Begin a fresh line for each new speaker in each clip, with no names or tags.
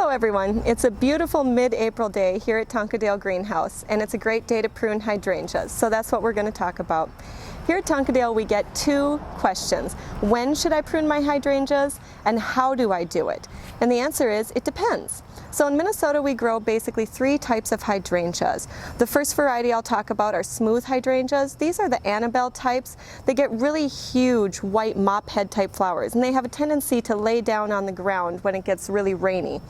Hello everyone, it's a beautiful mid-April day here at Tonkadale Greenhouse, and it's a great day to prune hydrangeas, so that's what we're going to talk about. Here at Tonkadale we get two questions. When should I prune my hydrangeas and how do I do it? And the answer is, it depends. So in Minnesota we grow basically three types of hydrangeas. The first variety I'll talk about are smooth hydrangeas. These are the Annabelle types. They get really huge white mop head type flowers, and they have a tendency to lay down on the ground when it gets really rainy.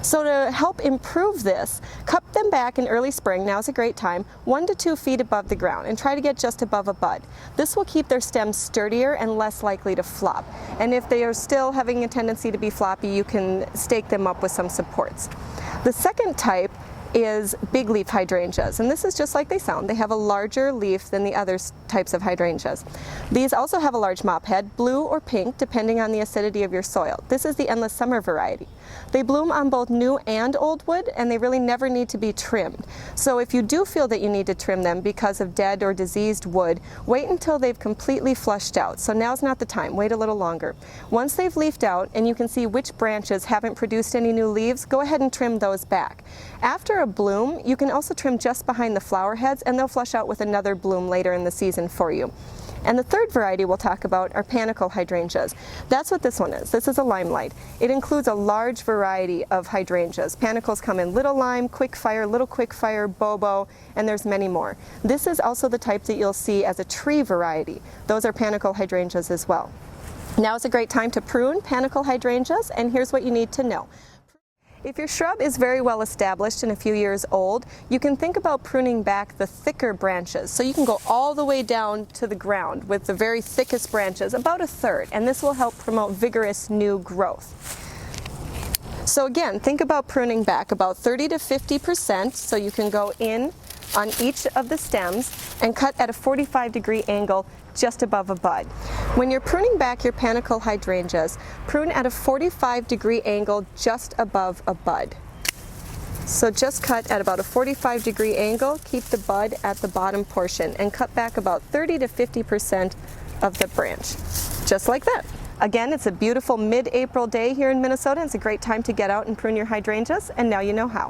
So to help improve this, cut them back in early spring, now is a great time, 1 to 2 feet above the ground, and try to get just above a bud. This will keep their stems sturdier and less likely to flop. And if they are still having a tendency to be floppy, you can stake them up with some supports. The second type is big leaf hydrangeas, and this is just like they sound. They have a larger leaf than the other types of hydrangeas. These also have a large mop head, blue or pink depending on the acidity of your soil. This is the endless summer variety. They bloom on both new and old wood, and they really never need to be trimmed. So if you do feel that you need to trim them because of dead or diseased wood, wait until they've completely flushed out. So now's not the time, wait a little longer. Once they've leafed out and you can see which branches haven't produced any new leaves, go ahead and trim those back. After a bloom, you can also trim just behind the flower heads, and they'll flush out with another bloom later in the season for you. And the third variety we'll talk about are Panicle hydrangeas. That's what this one is. This is a limelight. It includes a large variety of hydrangeas. Panicles come in little lime, quickfire, little quickfire, bobo, and there's many more. This is also the type that you'll see as a tree variety. Those are Panicle hydrangeas as well. Now is a great time to prune Panicle hydrangeas, and here's what you need to know. If your shrub is very well established and a few years old, you can think about pruning back the thicker branches. So you can go all the way down to the ground with the very thickest branches, about a third, and this will help promote vigorous new growth. So again, think about pruning back about 30 to 50%, so you can go in on each of the stems and cut at a 45-degree angle just above a bud. When you're pruning back your Panicle hydrangeas, prune at a 45-degree angle just above a bud. So just cut at about a 45-degree angle, keep the bud at the bottom portion, and cut back about 30 to 50% of the branch, just like that. Again, it's a beautiful mid-April day here in Minnesota. It's a great time to get out and prune your hydrangeas, and now you know how.